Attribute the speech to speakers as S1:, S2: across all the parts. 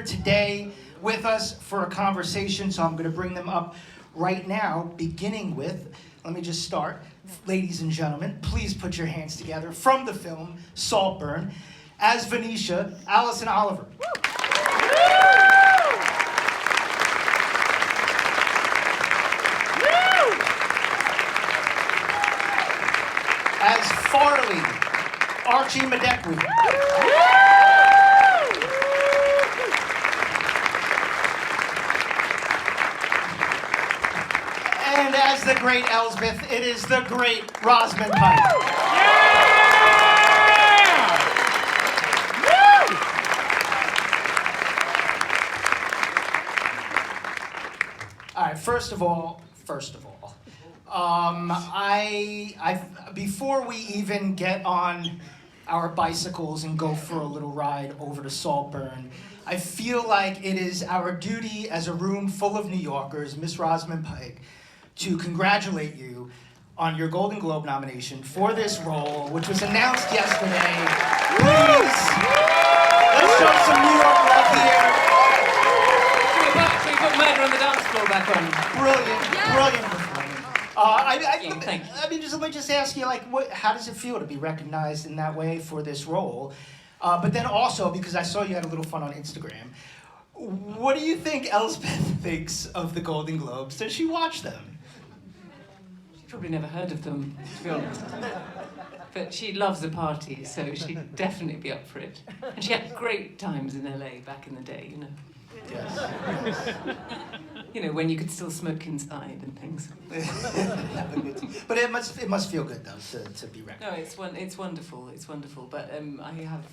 S1: here today with us for a conversation, so I'm going to bring them up right now, beginning with, let me just start. Ladies and gentlemen, please put your hands together from the film Saltburn. As Venetia, ALISON Oliver. As Farley, Archie MADEKWE. And as the great Elspeth, it is the great ROSAMUND PIKE. All right, first of all, before we even get on our bicycles and go for a little ride over to Saltburn, I feel like it is our duty as a room full of New Yorkers, Miss ROSAMUND PIKE, to congratulate you on your Golden Globe nomination for this role, which was announced yesterday. Please, let's show some New York love here.
S2: We put Murder on the Dance Floor back on.
S1: Brilliant performance.
S2: Thank you.
S1: I mean, let me just ask you, like, how does it feel to be recognized in that way for this role? But then also, because I saw you had a little fun on Instagram, what do you think Elspeth thinks of the Golden Globes? Does she watch them?
S2: She's probably never heard of them, to be honest. But she loves a party, so she'd definitely be up for it. And she had great times in LA back in the day, you know.
S1: Yes.
S2: You know, when you could still smoke inside and things.
S1: But it must feel good though to be recognized.
S2: No, it's wonderful. But I have,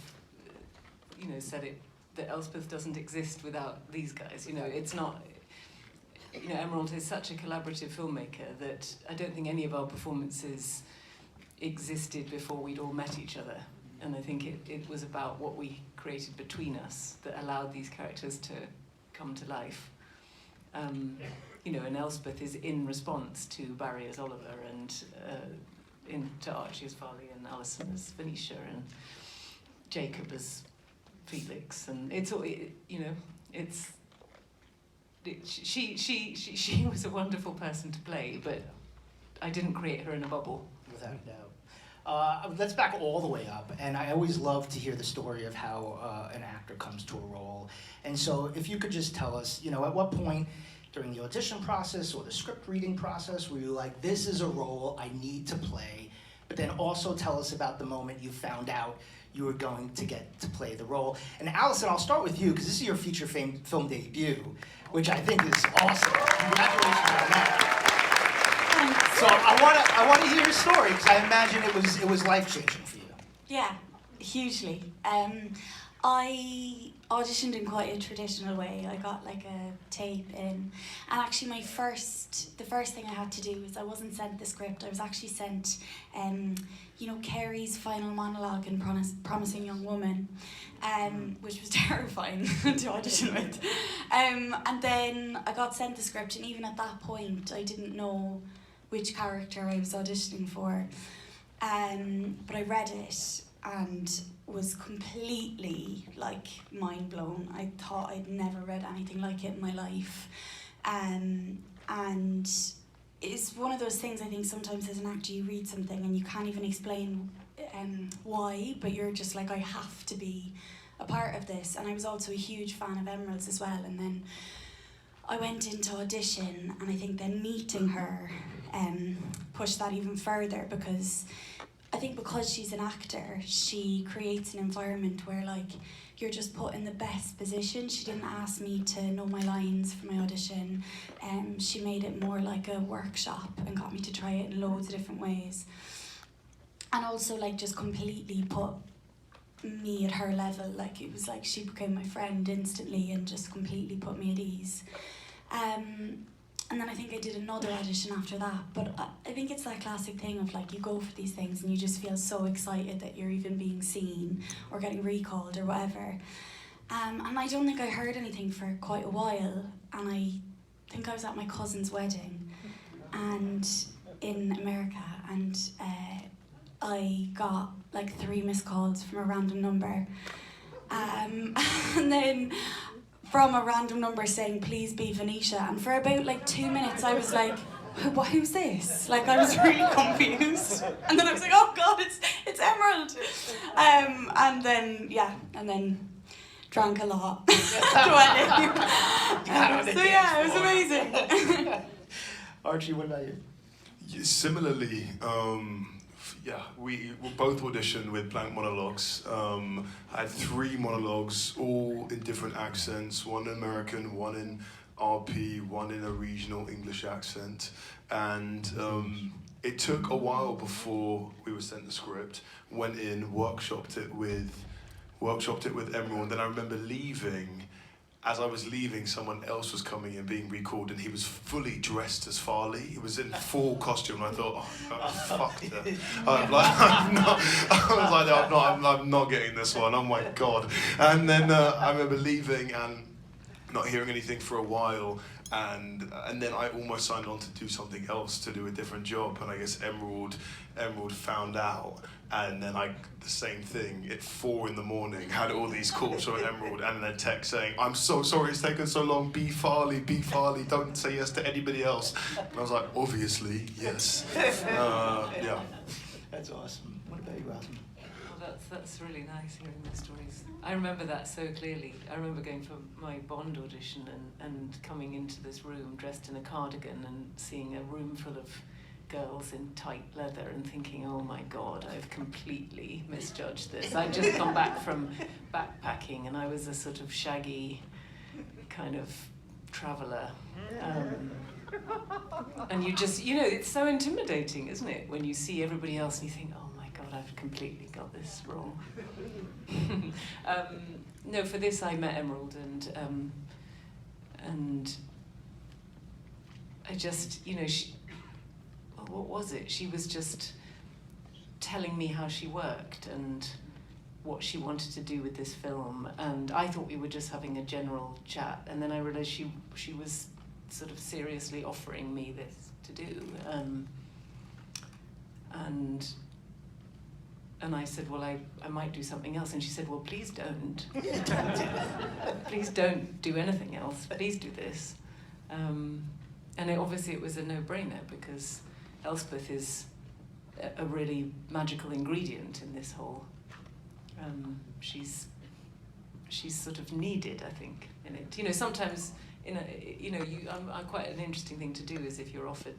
S2: you know, said it that Elspeth doesn't exist without these guys. You know, it's not. You know, Emerald is such a collaborative filmmaker that I don't think any of our performances existed before we'd all met each other. And I think it was about what we created between us that allowed these characters to come to life. You know, and Elspeth is in response to Barry as Oliver and to Archie as Farley and Alison as Venetia and Jacob as Felix. And it's all, you know, she was a wonderful person to play, but I didn't create her in a bubble.
S1: Without a doubt. Let's back all the way up, and I always love to hear the story of how an actor comes to a role. And so if you could just tell us, you know, at what point during the audition process or the script reading process were you like, this is a role I need to play, but then also tell us about the moment you found out you were going to get to play the role. And Alison, I'll start with you, because this is your feature film debut, which I think is awesome. Congratulations on that. So I want to hear your story, because I imagine it was life-changing for you.
S3: Yeah, hugely. I auditioned in quite a traditional way. I got like a tape in, and actually the first thing I had to do was I wasn't sent the script. I was actually sent, you know, Carrie's final monologue in Promising Young Woman, which was terrifying to audition with. And then I got sent the script, and even at that point, I didn't know which character I was auditioning for. But I read it and was completely like mind blown. I thought I'd never read anything like it in my life. And it's one of those things, I think sometimes as an actor you read something and you can't even explain why, but you're just like, I have to be a part of this. And I was also a huge fan of Emerald's as well. And then I went into audition, and I think then meeting her pushed that even further, because I think because she's an actor, she creates an environment where like you're just put in the best position. She didn't ask me to know my lines for my audition. She made it more like a workshop and got me to try it in loads of different ways. And also like just completely put me at her level. Like it was like she became my friend instantly and just completely put me at ease. And then I think I did another audition after that, but I think it's that classic thing of like you go for these things and you just feel so excited that you're even being seen or getting recalled or whatever. And I don't think I heard anything for quite a while, and I think I was at my cousin's wedding and in America, and I got like 3 missed calls from a random number. And then from a random number saying, please be Venetia. And for about like 2 minutes, I was like, who's this? Like, I was really confused. And then I was like, oh God, it's Emerald. And then drank a lot. So yeah, it was amazing.
S1: Archie, what about you?
S4: Yeah, similarly, we both auditioned with blank monologues. I had 3 monologues, all in different accents, one in American, one in RP, one in a regional English accent. And it took a while before we were sent the script, went in, workshopped it with Emerald. Then I remember leaving. As I was leaving, someone else was coming in, being recalled, and he was fully dressed as Farley. He was in full costume, and I thought, oh, fuck that. I'm not getting this one, oh my God. And then I remember leaving and not hearing anything for a while, and then I almost signed on to do something else, to do a different job, and I guess Emerald found out. And then the same thing, at 4 in the morning, had all these calls from Emerald and then a text saying, I'm so sorry it's taken so long, be Farley, don't say yes to anybody else. And I was like, obviously, yes. Yeah.
S1: That's awesome. What about you, Rosamund?
S2: Well, that's really nice hearing the stories. I remember that so clearly. I remember going for my Bond audition and coming into this room dressed in a cardigan and seeing a room full of girls in tight leather and thinking, oh my God, I've completely misjudged this. I'd just come back from backpacking and I was a sort of shaggy kind of traveller. And you just, it's so intimidating, isn't it? When you see everybody else and you think, oh my God, I've completely got this wrong. No, for this I met Emerald and I just, what was it? She was just telling me how she worked and what she wanted to do with this film, and I thought we were just having a general chat, and then I realised she was sort of seriously offering me this to do, and I said, well, I might do something else, and she said, well, please don't. Please don't do anything else, please do this. And obviously it was a no-brainer, because Elspeth is a really magical ingredient in this whole. She's sort of needed, I think, in it. Sometimes quite an interesting thing to do is, if you're offered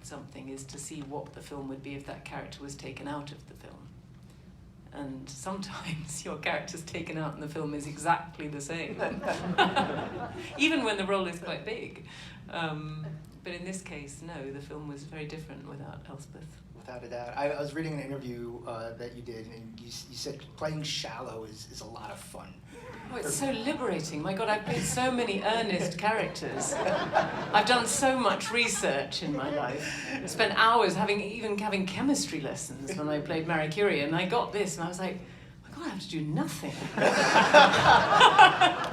S2: something, is to see what the film would be if that character was taken out of the film. And sometimes your character's taken out and the film is exactly the same, even when the role is quite big. But in this case, no, the film was very different without Elspeth.
S1: Without a doubt. I was reading an interview that you did, and you said playing shallow is a lot of fun.
S2: Oh, it's so liberating. My God, I've played so many earnest characters. I've done so much research in my life. I spent hours having chemistry lessons when I played Marie Curie, and I got this, and I was like, I have to do nothing.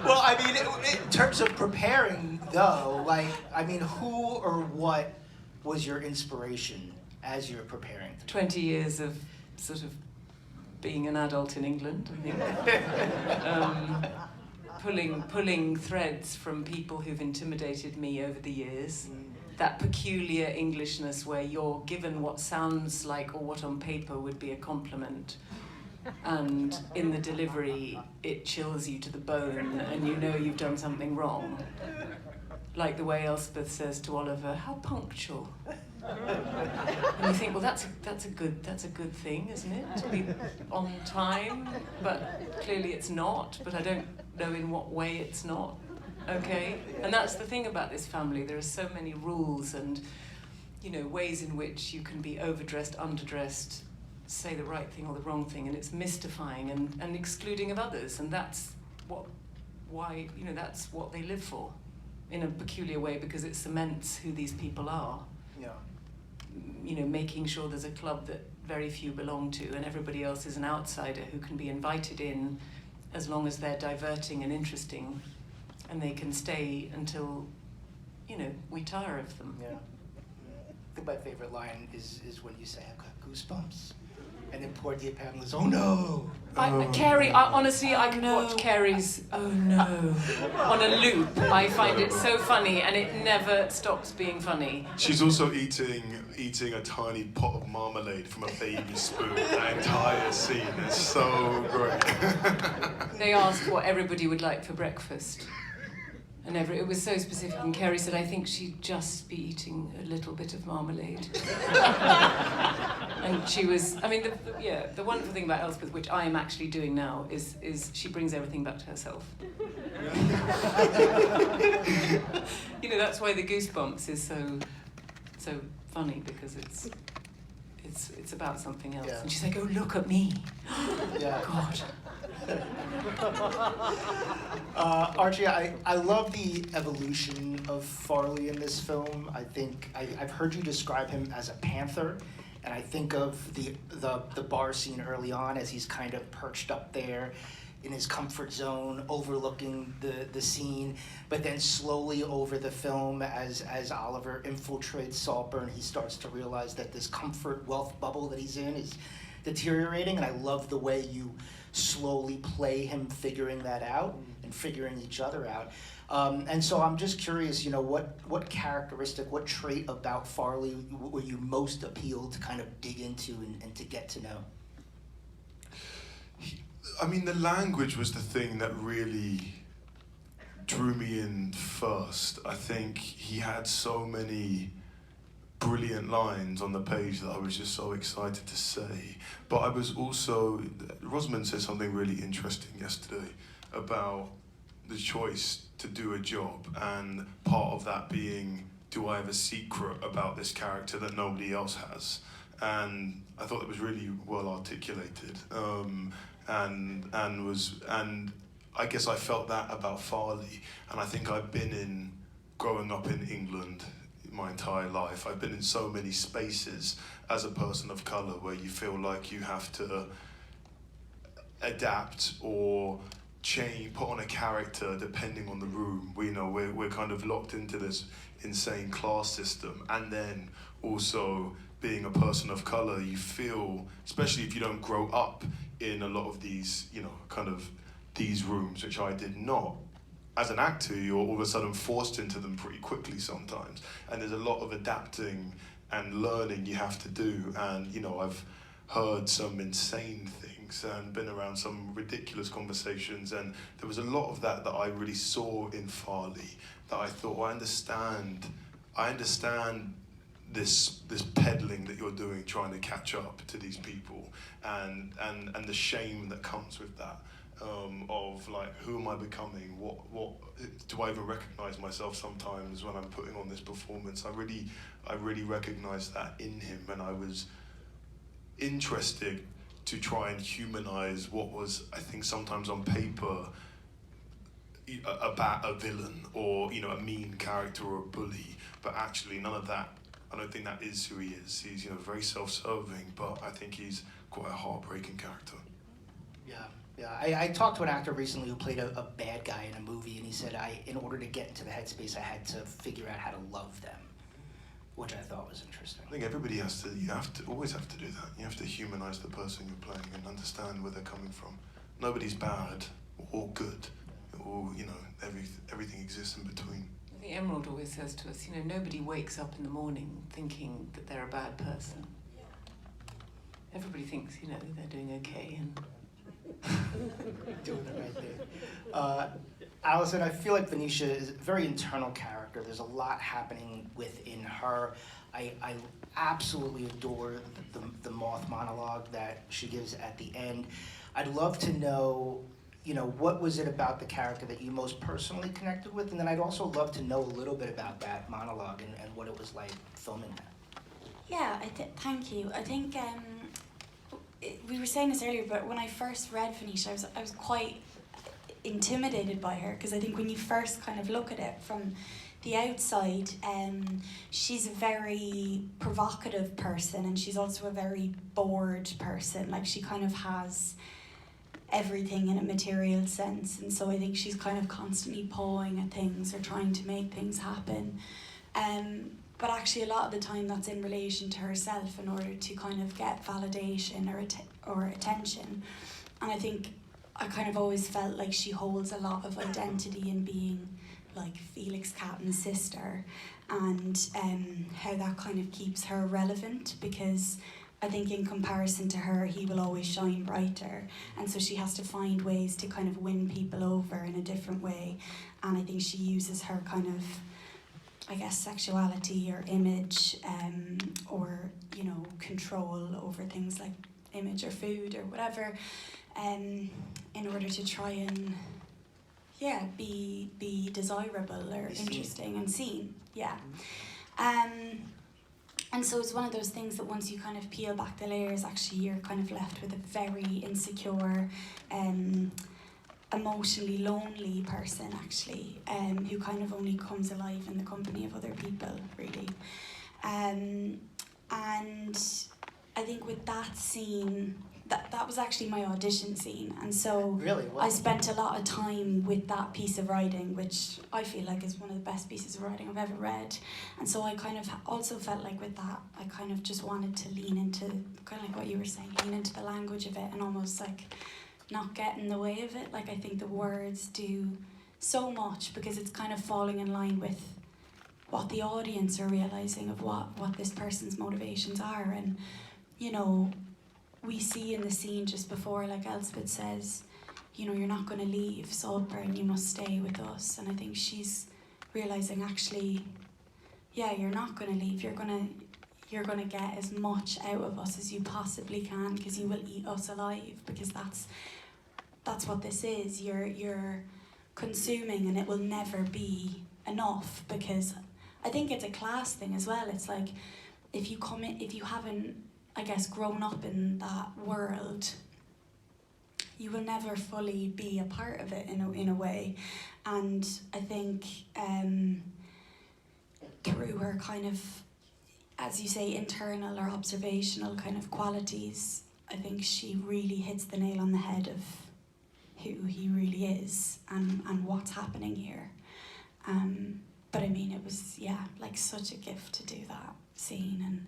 S1: Well, I mean, in terms of preparing, though, who or what was your inspiration as you were preparing?
S2: 20 years of sort of being an adult in England, I think. Pulling threads from people who've intimidated me over the years. That peculiar Englishness where you're given what sounds like, or what on paper would be a compliment, and in the delivery it chills you to the bone and you've done something wrong. Like the way Elspeth says to Oliver, how punctual. And you think, well, that's a good thing, isn't it? To be on time, but clearly it's not, but I don't know in what way it's not, okay? And that's the thing about this family, there are so many rules and, ways in which you can be overdressed, underdressed, say the right thing or the wrong thing, and it's mystifying and excluding of others, and that's what they live for, in a peculiar way, because it cements who these people are. Yeah. Making sure there's a club that very few belong to, and everybody else is an outsider who can be invited in as long as they're diverting and interesting, and they can stay until, we tire of them.
S1: Yeah. I think my favorite line is when you say, I've got goosebumps. And then poor dear Pamela's, oh no!
S2: Carrie, honestly, I can watch Carrie's "oh no" on a loop. I find it so funny, and it never stops being funny.
S4: She's also eating a tiny pot of marmalade from a baby spoon. That entire scene is so great.
S2: They asked what everybody would like for breakfast. And it was so specific, and Carrie said, I think she'd just be eating a little bit of marmalade. And she was, I mean, the wonderful thing about Elspeth, which I am actually doing now, is she brings everything back to herself. You know, that's why the Goosebumps is so funny, because it's about something else.
S1: Yeah.
S2: And she's like, oh, look at me.
S1: Yeah.
S2: God.
S1: Archie, I love the evolution of Farley in this film. I think I've heard you describe him as a panther, and I think of the bar scene early on as he's kind of perched up there in his comfort zone, overlooking the scene, but then slowly over the film, as Oliver infiltrates Saltburn, he starts to realize that this comfort wealth bubble that he's in is deteriorating, and I love the way you slowly play him figuring that out and figuring each other out. And so I'm just curious, you know, what characteristic, what trait about Farley were you most appealed to kind of dig into and to get to know?
S4: I mean, the language was the thing that really drew me in first. I think he had so many brilliant lines on the page that I was just so excited to say. But I was also, Rosamund said something really interesting yesterday about the choice to do a job, and part of that being, do I have a secret about this character that nobody else has? And I thought it was really well articulated, and I guess I felt that about Farley, and I think I've been growing up in England my entire life, I've been in so many spaces as a person of colour where you feel like you have to adapt or change, put on a character depending on the room. We're kind of locked into this insane class system, and then also being a person of colour, you feel, especially if you don't grow up in a lot of these, kind of these rooms, which I did not. As an actor, you're all of a sudden forced into them pretty quickly sometimes, and there's a lot of adapting and learning you have to do. And I've heard some insane things and been around some ridiculous conversations, and there was a lot of that I really saw in Farley, that I thought, I understand this peddling that you're doing, trying to catch up to these people, and the shame that comes with that. Of like, who am I becoming? What do I even recognize myself sometimes when I'm putting on this performance? I really recognized that in him, and I was interested to try and humanize what was, I think, sometimes on paper about a villain or a mean character or a bully, but actually none of that. I don't think that is who he is. He's very self-serving, but I think he's quite a heartbreaking character.
S1: Yeah, I talked to an actor recently who played a bad guy in a movie, and he said, in order to get into the headspace, I had to figure out how to love them, which I thought was interesting.
S4: I think everybody always have to do that. You have to humanize the person you're playing and understand where they're coming from. Nobody's bad or good, or everything exists in between.
S2: I think Emerald always says to us, nobody wakes up in the morning thinking that they're a bad person. Everybody thinks, they're doing okay and
S1: doing the right thing. Alison, I feel like Venetia is a very internal character. There's a lot happening within her. I absolutely adore the moth monologue that she gives at the end. I'd love to know, what was it about the character that you most personally connected with? And then I'd also love to know a little bit about that monologue and what it was like filming that.
S3: Yeah, thank you. I think we were saying this earlier, but when I first read Venetia, I was quite intimidated by her, because I think when you first kind of look at it from the outside, she's a very provocative person, and she's also a very bored person. Like, she kind of has everything in a material sense, and so I think she's kind of constantly pawing at things or trying to make things happen. but actually a lot of the time that's in relation to herself in order to kind of get validation or attention. And I think I kind of always felt like she holds a lot of identity in being like Felix Catton's sister, and how that kind of keeps her relevant, because I think in comparison to her, he will always shine brighter, and so she has to find ways to kind of win people over in a different way. And I think she uses her kind of, I guess, sexuality or image, or, you know, control over things like image or food or whatever, in order to try and, yeah, be desirable or interesting and seen. Yeah. And so it's one of those things that once you kind of peel back the layers, actually you're kind of left with a very insecure, emotionally lonely person, actually, who kind of only comes alive in the company of other people, really. And I think with that scene, that was actually my audition scene, and so
S1: Really? Wow.
S3: I spent a lot of time with that piece of writing, which I feel like is one of the best pieces of writing I've ever read. And so I kind of also felt like with that, I kind of just wanted to lean into, kind of like what you were saying, lean into the language of it and almost like not get in the way of it. Like I think the words do so much because it's kind of falling in line with what the audience are realising of what this person's motivations are. And, you know, we see in the scene just before, like Elspeth says, you know, you're not going to leave Saltburn, you must stay with us. And I think she's realising actually, yeah, you're not going to leave, you're going to get as much out of us as you possibly can, because you will eat us alive, because that's what this is. You're consuming, and it will never be enough, because I think it's a class thing as well. It's like if you haven't, I guess, grown up in that world, you will never fully be a part of it in a way. And I think through her kind of, as you say, internal or observational kind of qualities, I think she really hits the nail on the head of who he really is and what's happening here. But I mean, it was, yeah, like such a gift to do that scene, and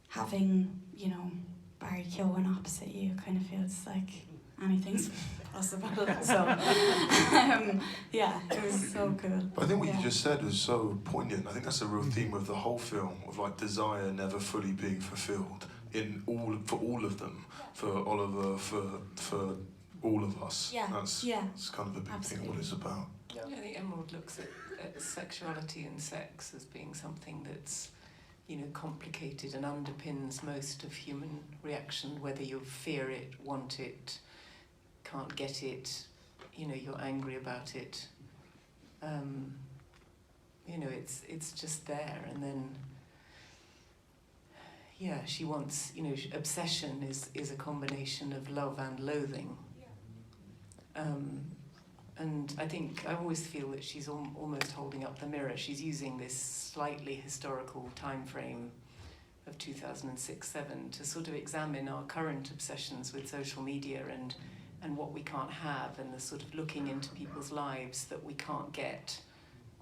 S3: having, you know, Barry Keoghan opposite you kind of feels like anything's possible. So, yeah, it was so cool.
S4: But I think what you just said was so poignant. I think that's a real theme of the whole film, of like desire never fully being fulfilled for all of them, for Oliver, for all of us.
S3: Yeah.
S4: That's kind of a big thing what it's about.
S2: Yeah, I think Emerald looks at sexuality and sex as being something that's, you know, complicated and underpins most of human reaction, whether you fear it, want it, can't get it, you know, you're angry about it. You know, it's just there. And then, yeah, she wants, you know, obsession is a combination of love and loathing. And I think, I always feel that she's almost holding up the mirror. She's using this slightly historical time frame of 2006-07 to sort of examine our current obsessions with social media and what we can't have, and the sort of looking into people's lives that we can't get,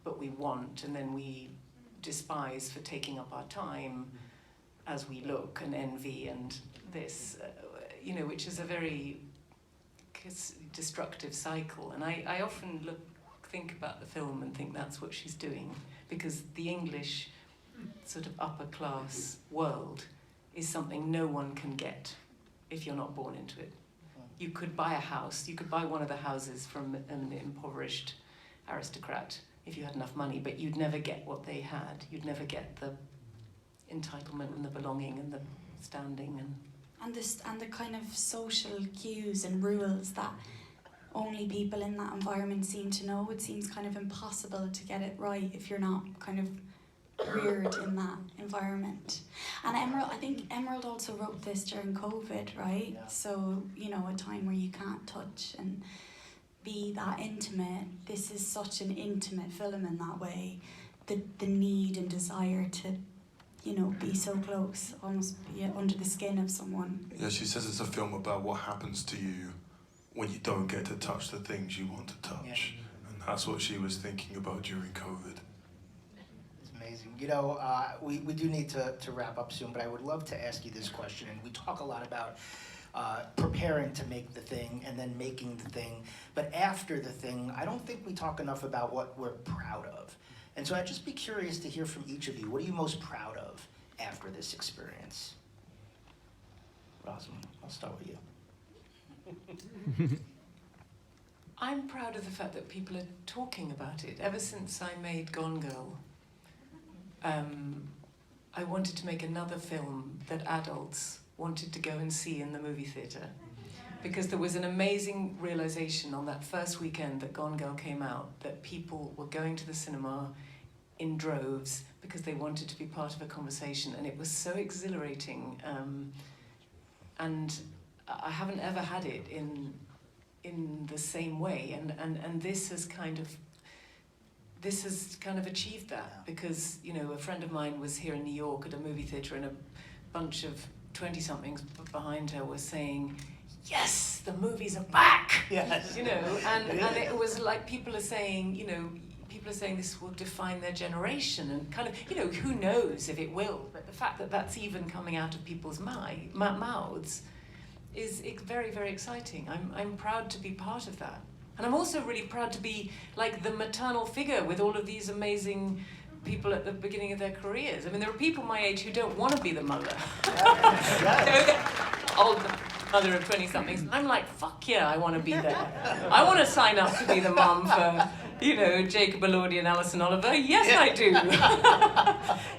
S2: but we want, and then we despise for taking up our time as we look, and envy, and this, you know, which is a very destructive cycle. And I often think about the film and think that's what she's doing, because the English sort of upper class world is something no one can get if you're not born into it. You could buy a house, you could buy one of the houses from an impoverished aristocrat if you had enough money, but you'd never get what they had. You'd never get the entitlement and the belonging and the standing and
S3: the kind of social cues and rules that only people in that environment seem to know. It seems kind of impossible to get it right if you're not kind of reared in that environment. And I think Emerald also wrote this during COVID, right?
S1: Yeah.
S3: So, you know, a time where you can't touch and be that intimate. This is such an intimate film in that way. The need and desire to, you know, be so close, almost be under the skin of someone.
S4: Yeah, she says it's a film about what happens to you when you don't get to touch the things you want to touch.
S1: Yeah.
S4: And that's what she was thinking about during COVID.
S1: It's amazing. You know, we do need to wrap up soon, but I would love to ask you this question. And we talk a lot about preparing to make the thing and then making the thing. But after the thing, I don't think we talk enough about what we're proud of. And so I'd just be curious to hear from each of you. What are you most proud of after this experience? Rosamund, I'll start with you.
S2: I'm proud of the fact that people are talking about it. Ever since I made Gone Girl, I wanted to make another film that adults wanted to go and see in the movie theatre. Because there was an amazing realization on that first weekend that Gone Girl came out that people were going to the cinema in droves because they wanted to be part of a conversation, and it was so exhilarating. And I haven't ever had it in the same way, and this has kind of achieved that, because, you know, a friend of mine was here in New York at a movie theatre, and a bunch of 20-somethings behind her was saying, yes, the movies are back.
S1: Yes.
S2: You know, and it was like people are saying, you know, this will define their generation, and kind of, you know, who knows if it will, but the fact that that's even coming out of people's mouths is very, very exciting. I'm proud to be part of that. And I'm also really proud to be like the maternal figure with all of these amazing people at the beginning of their careers. I mean, there are people my age who don't want to be the mother. Old mother of 20-somethings. I'm like, fuck yeah, I want to be there. I want to sign up to be the mum for, you know, Jacob Elordi and Alison Oliver. Yes, I do.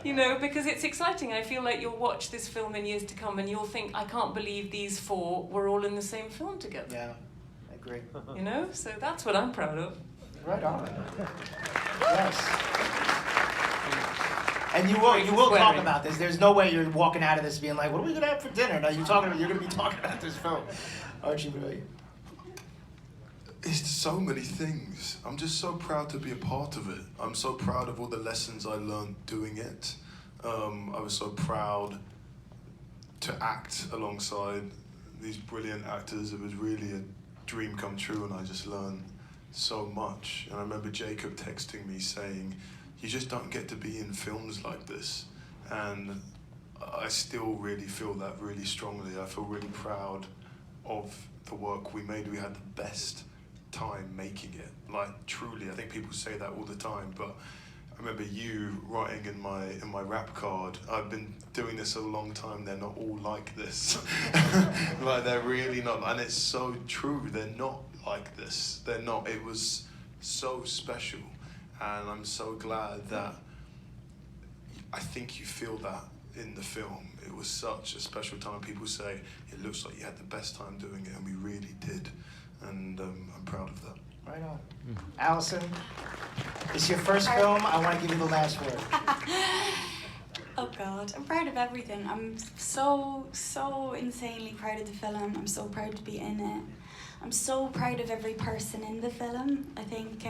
S2: You know, because it's exciting. I feel like you'll watch this film in years to come and you'll think, I can't believe these four were all in the same film together.
S1: Yeah, I agree.
S2: You know, so that's what I'm proud of.
S1: Right on. Yes. And you will talk about this. There's no way you're walking out of this being like, what are we gonna have for dinner? No, you're gonna be talking about this film. Archie, what about you?
S4: It's so many things. I'm just so proud to be a part of it. I'm so proud of all the lessons I learned doing it. I was so proud to act alongside these brilliant actors. It was really a dream come true, and I just learned so much. And I remember Jacob texting me saying, you just don't get to be in films like this. And I still really feel that really strongly. I feel really proud of the work we made. We had the best time making it. Like, truly, I think people say that all the time, but I remember you writing in my rap card, I've been doing this a long time, they're not all like this. Like, they're really not, and it's so true, they're not like this. They're not. It was so special, and I'm so glad that I think you feel that in the film. It was such a special time. People say, it looks like you had the best time doing it, and we really did. And I'm proud of that.
S1: Right on. Alison, it's your first film. I want to give you the last word.
S3: Oh God, I'm proud of everything. I'm so insanely proud of the film. I'm so proud to be in it. I'm so proud of every person in the film. I think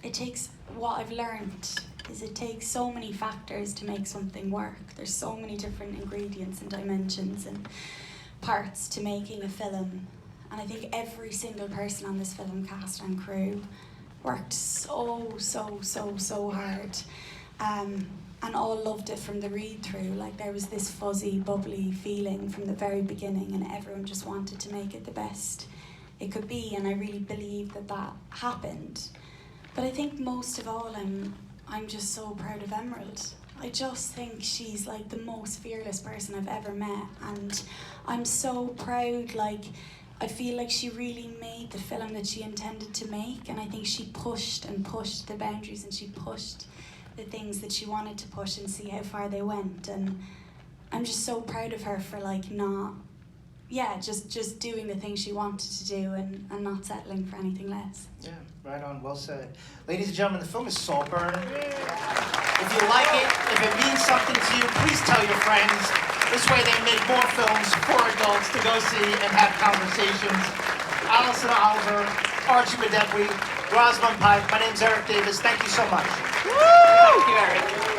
S3: it takes, what I've learned is it takes so many factors to make something work. There's so many different ingredients and dimensions and parts to making a film. And I think every single person on this film, cast and crew, worked so hard. And all loved it from the read-through. Like, there was this fuzzy, bubbly feeling from the very beginning, and everyone just wanted to make it the best it could be, and I really believe that happened. But I think most of all, I'm just so proud of Emerald. I just think she's like the most fearless person I've ever met, and I'm so proud. Like, I feel like she really made the film that she intended to make, and I think she pushed and pushed the boundaries, and she pushed the things that she wanted to push and see how far they went. And I'm just so proud of her for like just doing the things she wanted to do and not settling for anything less.
S1: Yeah, right on, well said. Ladies and gentlemen, the film is Saltburn. If you like it, if it means something to you, please tell your friends. This way they make more films for adults to go see and have conversations. Alison Oliver, Archie MADEKWE, Rosamund Pike, my name's Eric Davis. Thank you so much.
S2: Thank you, Eric.